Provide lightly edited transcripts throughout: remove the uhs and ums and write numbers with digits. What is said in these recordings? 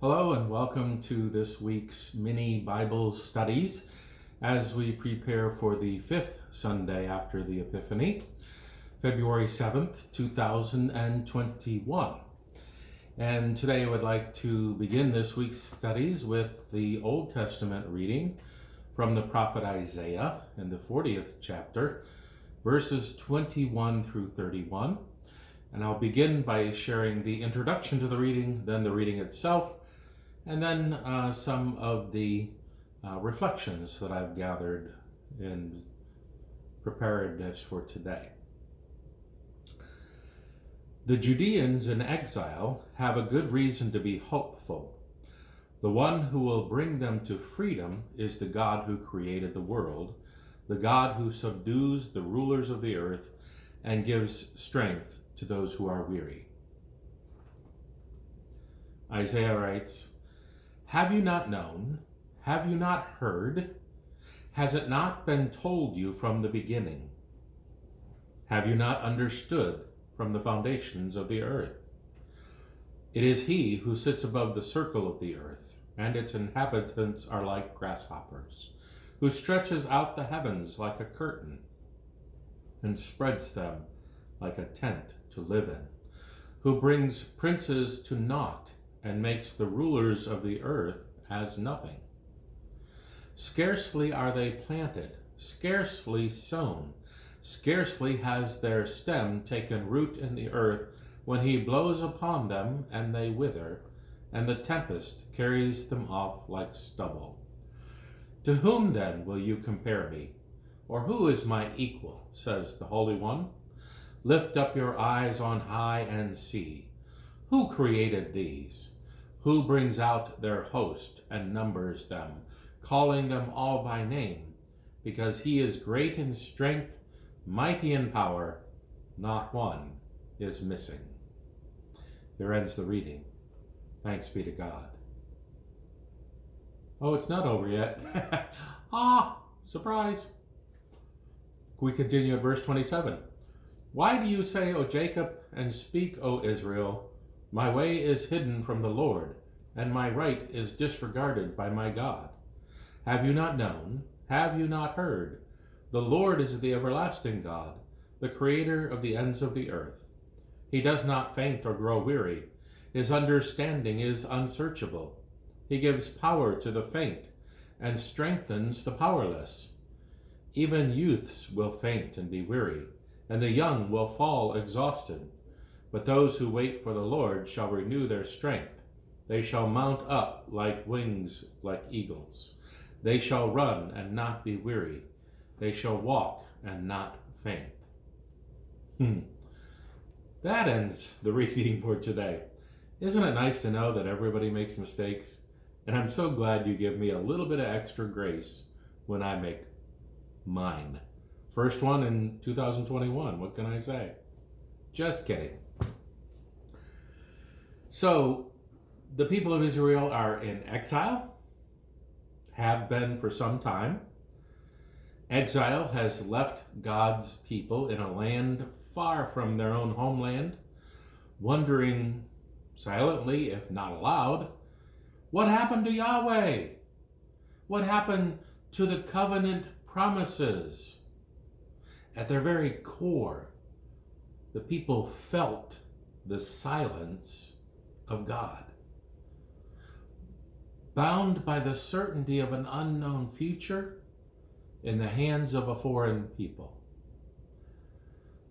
Hello and welcome to this week's mini Bible studies as we prepare for the fifth Sunday after the Epiphany, February 7th, 2021. And today I would like to begin this week's studies with the Old Testament reading from the prophet Isaiah in the 40th chapter, verses 21 through 31. And I'll begin by sharing the introduction to the reading, then the reading itself, and then some of the reflections that I've gathered in preparedness for today. The Judeans in exile have a good reason to be hopeful. The one who will bring them to freedom is the God who created the world, the God who subdues the rulers of the earth and gives strength to those who are weary. Isaiah writes, "Have you not known? Have you not heard? Has it not been told you from the beginning? Have you not understood from the foundations of the earth? It is he who sits above the circle of the earth, and its inhabitants are like grasshoppers, who stretches out the heavens like a curtain and spreads them like a tent to live in, who brings princes to naught and makes the rulers of the earth as nothing. Scarcely are they planted, scarcely sown, scarcely has their stem taken root in the earth, when he blows upon them and they wither, and the tempest carries them off like stubble. To whom then will you compare me? Or who is my equal, says the Holy One? Lift up your eyes on high and see. Who created these? Who brings out their host and numbers them, calling them all by name? Because he is great in strength, mighty in power, not one is missing." Here ends the reading. Thanks be to God. Oh, it's not over yet. Surprise. We continue at verse 27. "Why do you say, O Jacob, and speak, O Israel, my way is hidden from the Lord, and my right is disregarded by my God? Have you not known? Have you not heard? The Lord is the everlasting God, the creator of the ends of the earth. He does not faint or grow weary. His understanding is unsearchable. He gives power to the faint and strengthens the powerless. Even youths will faint and be weary, and the young will fall exhausted. But those who wait for the Lord shall renew their strength. They shall mount up like wings like eagles. They shall run and not be weary. They shall walk and not faint." That ends the reading for today. Isn't it nice to know that everybody makes mistakes? And I'm so glad you give me a little bit of extra grace when I make mine. First one in 2021, what can I say? Just kidding. So, the people of Israel are in exile, have been for some time. Exile has left God's people in a land far from their own homeland, wondering silently, if not aloud, what happened to Yahweh? What happened to the covenant promises? At their very core, the people felt the silence of God, bound by the certainty of an unknown future in the hands of a foreign people.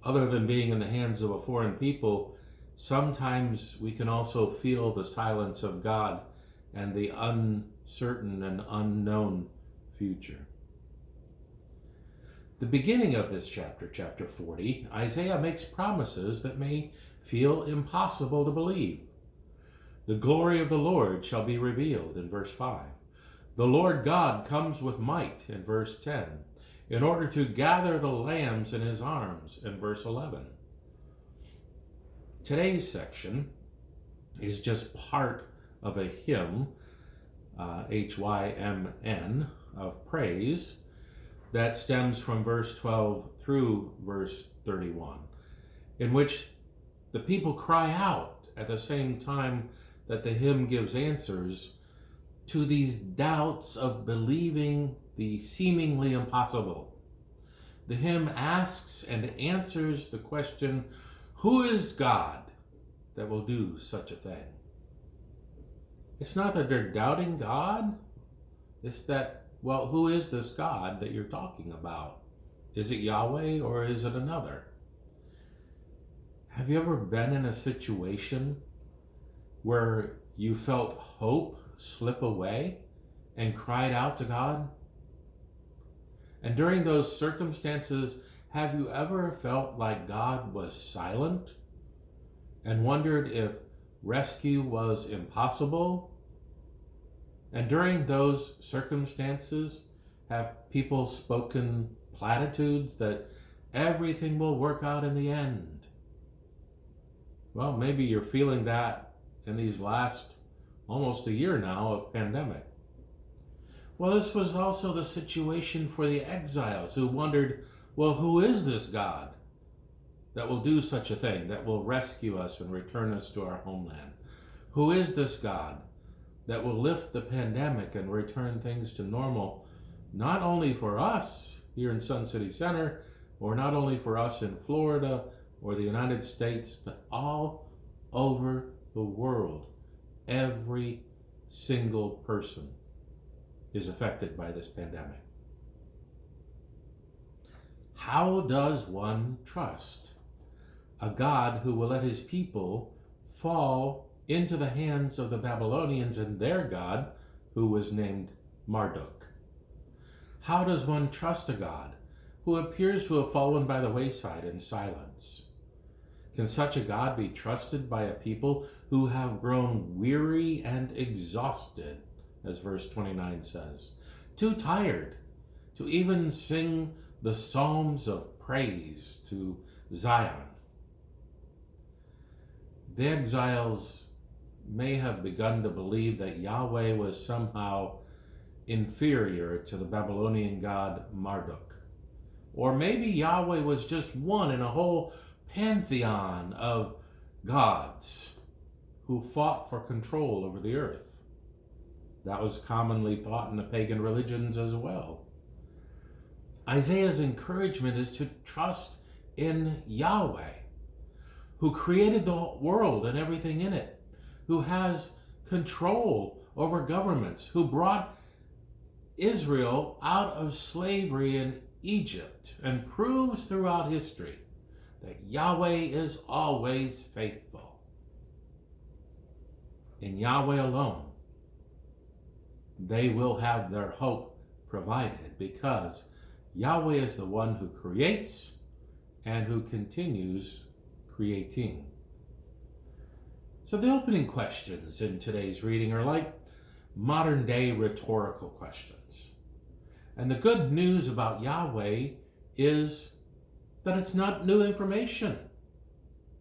Other than being in the hands of a foreign people, sometimes we can also feel the silence of God and the uncertain and unknown future. The beginning of this chapter, chapter 40, Isaiah makes promises that may feel impossible to believe. The glory of the Lord shall be revealed in verse 5. The Lord God comes with might in verse 10, in order to gather the lambs in his arms in verse 11. Today's section is just part of a hymn, HYMN, of praise, that stems from verse 12 through verse 31, in which the people cry out at the same time that the hymn gives answers to these doubts of believing the seemingly impossible. The hymn asks and answers the question, who is God that will do such a thing? It's not that they're doubting God. It's that, well, who is this God that you're talking about? Is it Yahweh or is it another? Have you ever been in a situation where you felt hope slip away and cried out to God? And during those circumstances, have you ever felt like God was silent and wondered if rescue was impossible? And during those circumstances, have people spoken platitudes that everything will work out in the end? Well, maybe you're feeling that in these last almost a year now of pandemic. Well, this was also the situation for the exiles who wondered, well, who is this God that will do such a thing, that will rescue us and return us to our homeland? Who is this God that will lift the pandemic and return things to normal, not only for us here in Sun City Center, or not only for us in Florida or the United States, but all over the world? Every single person is affected by this pandemic. How does one trust a God who will let his people fall into the hands of the Babylonians and their God, who was named Marduk? How does one trust a God who appears to have fallen by the wayside in silence? Can such a God be trusted by a people who have grown weary and exhausted, as verse 29 says, too tired to even sing the psalms of praise to Zion? The exiles may have begun to believe that Yahweh was somehow inferior to the Babylonian god Marduk. Or maybe Yahweh was just one in a whole pantheon of gods who fought for control over the earth. That was commonly thought in the pagan religions as well. Isaiah's encouragement is to trust in Yahweh, who created the world and everything in it, who has control over governments, who brought Israel out of slavery in Egypt, and proves throughout history that Yahweh is always faithful. In Yahweh alone, they will have their hope provided, because Yahweh is the one who creates and who continues creating. So the opening questions in today's reading are like modern day rhetorical questions. And the good news about Yahweh is that it's not new information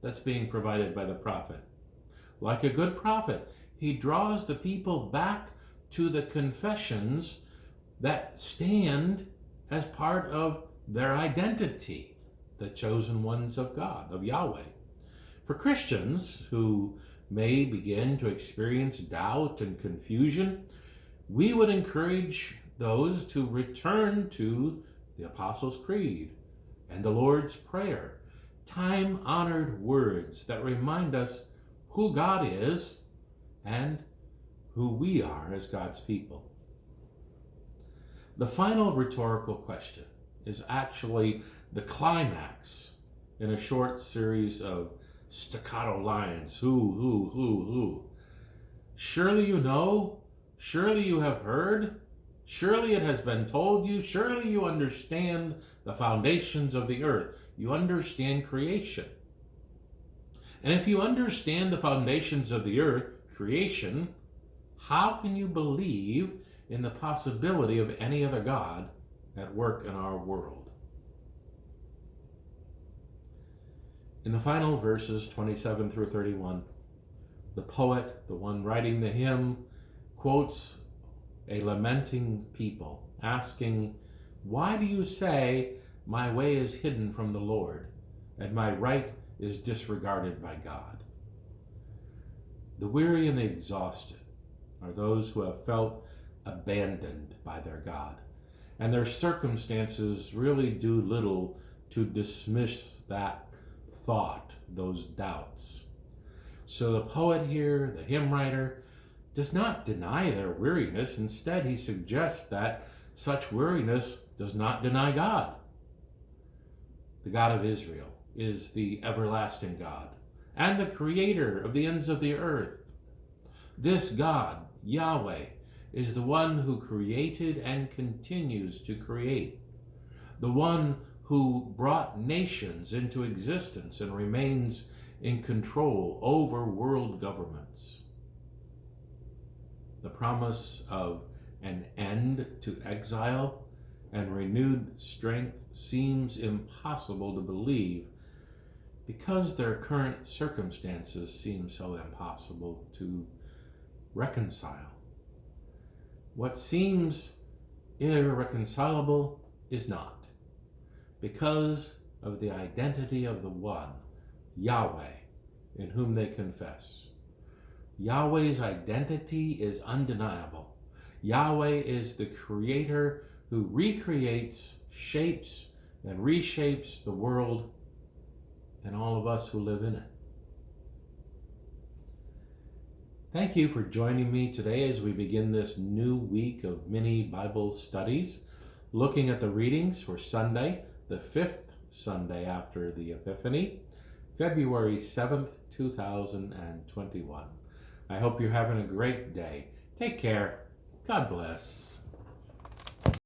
that's being provided by the prophet. Like a good prophet, he draws the people back to the confessions that stand as part of their identity, the chosen ones of God, of Yahweh. For Christians who may begin to experience doubt and confusion, we would encourage those to return to the Apostles' Creed and the Lord's Prayer, time-honored words that remind us who God is and who we are as God's people. The final rhetorical question is actually the climax in a short series of staccato lines. Who? Surely you know, surely you have heard, surely it has been told you, surely you understand the foundations of the earth. You understand creation. And if you understand the foundations of the earth, creation, how can you believe in the possibility of any other God at work in our world? In the final verses, 27 through 31, the poet, the one writing the hymn, quotes a lamenting people, asking, "Why do you say my way is hidden from the Lord, and my right is disregarded by God?" The weary and the exhausted are those who have felt abandoned by their God, and their circumstances really do little to dismiss that thought, those doubts. So the poet here, the hymn writer, does not deny their weariness. Instead, he suggests that such weariness does not deny God. The God of Israel is the everlasting God and the creator of the ends of the earth. This God, Yahweh, is the one who created and continues to create, the one who brought nations into existence and remains in control over world governments. The promise of an end to exile and renewed strength seems impossible to believe because their current circumstances seem so impossible to reconcile. What seems irreconcilable is not, because of the identity of the one, Yahweh, in whom they confess. Yahweh's identity is undeniable. Yahweh is the creator who recreates, shapes, and reshapes the world and all of us who live in it. Thank you for joining me today as we begin this new week of mini Bible studies, looking at the readings for Sunday, the 5th Sunday after the Epiphany, February 7th, 2021. I hope you're having a great day. Take care. God bless.